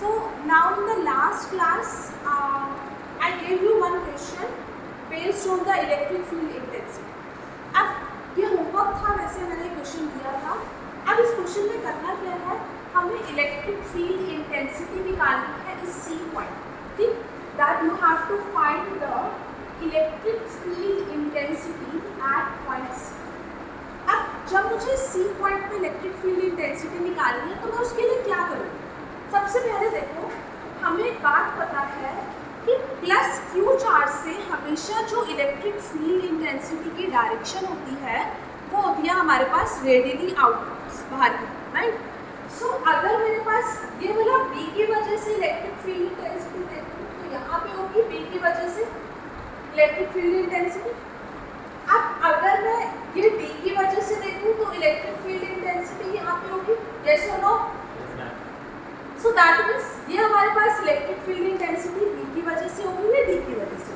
So now in the last class, I gave you one question based on the electric field intensity. अब ये homework था, वैसे मैंने question दिया था. अब इस क्वेश्चन में करना क्या है, हमें इलेक्ट्रिक फील्ड इंटेंसिटी निकालनी है इस सी पॉइंट. ठीक, that you have to find the electric field intensity at point C. अब जब मुझे सी पॉइंट पे इलेक्ट्रिक फील्ड इंटेंसिटी निकालनी है तो मैं उसके लिए क्या करूँ. सबसे पहले देखो, हमें एक बात पता है कि प्लस क्यू चार्ज से हमेशा जो इलेक्ट्रिक फील्ड इंटेंसिटी की डायरेक्शन होती है वो होती है हमारे पास रेडियली आउटवर्ड्स, बाहर की, राइट. सो अगर मेरे पास ये वाला बी की वजह से इलेक्ट्रिक फील्ड इंटेंसिटी देखूँ तो यहाँ पे होगी बी की वजह से इलेक्ट्रिक फील्ड इंटेंसिटी. अब अगर मैं ये डी की वजह से देखूँ तो इलेक्ट्रिक फील्ड इंटेंसिटी यहाँ पे होगी. यस और नो? सो दैट मीन्स ये हमारे पास इलेक्ट्रिक फील्ड इंटेंसिटी बी की वजह से होगी या डी की वजह से.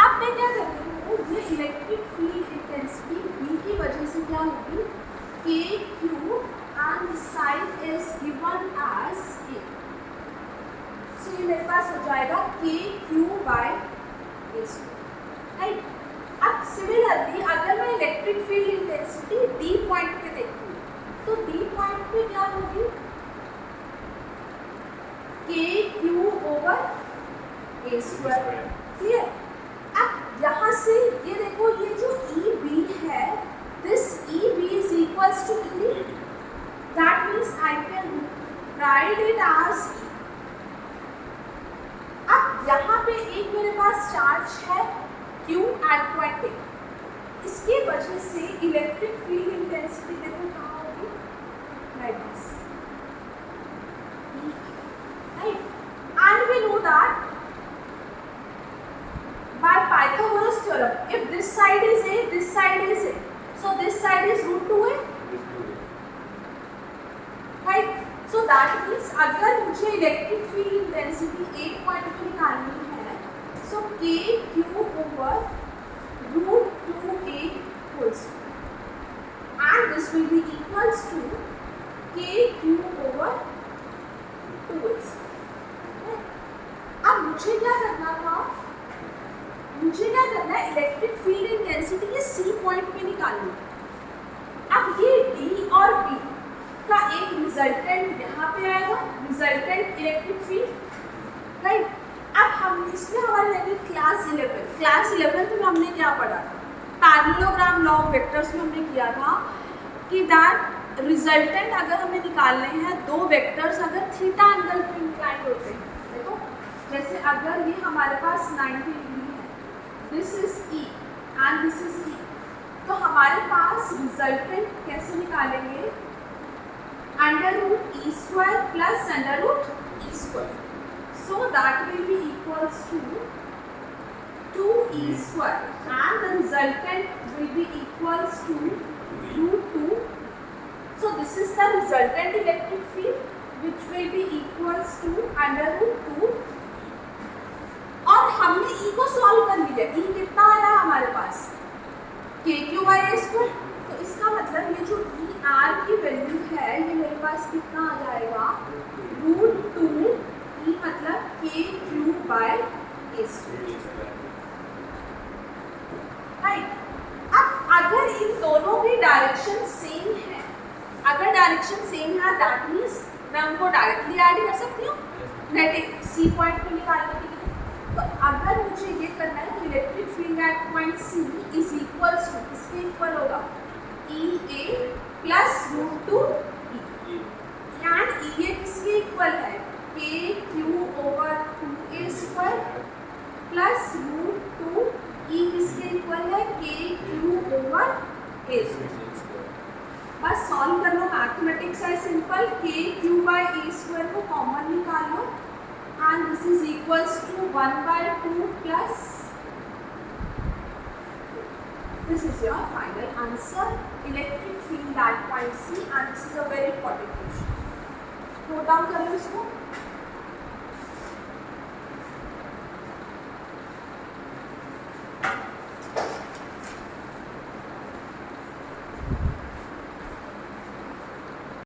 अब मैं क्या करती हूँ, ये इलेक्ट्रिक फील्ड इंटेंसिटी बी की वजह से क्या होगी, K Q and side is given as A. So ये मेरे पास हो जाएगा K Q by A square, right. अब सिमिलरली अगर मैं electric field intensity D point पे देखती हूँ तो डी पॉइंट पे क्या होगी, K Q over A square. Clear. अब यहाँ से ये देखो, ये जो ई बी है, this E B is equals to E, that means I can write it as E. अब यहाँ पे एक मेरे पास चार्ज है क्यू एट पॉइंट ए. इसकी वजह से इलेक्ट्रिक फील्ड इंटेंसिटी देखो कहाँ होगी, like this, right? And we know that by Pythagoras theorem, if this side is A, this side is A, so this side is root 2A, right? So that means अगर मुझे electric field intensity एक point पे निकालनी है, so K Q over root 2A whole square, and this will be equals to K Q over 2A. अब मुझे क्या करना था, मुझे क्या करना है, इलेक्ट्रिक फील्ड इंटेंसिटी ये सी पॉइंट पे निकालनी. अब ये डी और बी का एक रिजल्टेंट यहाँ पे आएगा, रिजल्टेंट इलेक्ट्रिक फील्ड, राइट. अब हम इसमें हमारे लगे क्लास 11 में हमने क्या पढ़ा था, पैरेललोग्राम लॉ ऑफ वेक्टर्स में हमने किया था कि दैट रिजल्टेंट अगर हमें निकालने हैं, दो वेक्टर्स अगर थीटा एंगल पे इंक्लाइंड होते हैं, देखो जैसे अगर ये हमारे पास 90 डिग्री है, this is E and this is E, तो हमारे पास रिजल्टेंट कैसे निकालेंगे, under root E square plus under root E square. So that will be equals to 2e square and the resultant will be equals to root 2. So this is the resultant electric field which will be equals to under root 2. और हमने E को solve कर लिया. E कितना आया हमारे पास, के Q by A square. तो इसका मतलब ये जो E R की वैल्यू है ये मेरे पास कितना आ जाएगा, रूट 2 E मतलब के Q by A square, right. अब अगर इन दोनों की डायरेक्शन सेम है, अगर डायरेक्शन सेम है दैट मीन्स मैं उनको डायरेक्टली ऐड कर सकती हूँ नेट सी पॉइंट पे निकालने के लिए. तो अगर मुझे ये करना है तो electric field at point C is equals to, इसके इक्वल होगा E A plus root 2 E. And E A किसके इक्वल है, K Q over 2a square plus root 2 E किसके इक्वल है, K Q over A square. बस solve कर लो, mathematics है simple. K Q by A square को common निकाल लो and this is equals to 1/2 plus, this is your final answer, electric field at point C. And this is a very important question. Note down कर लो इसको.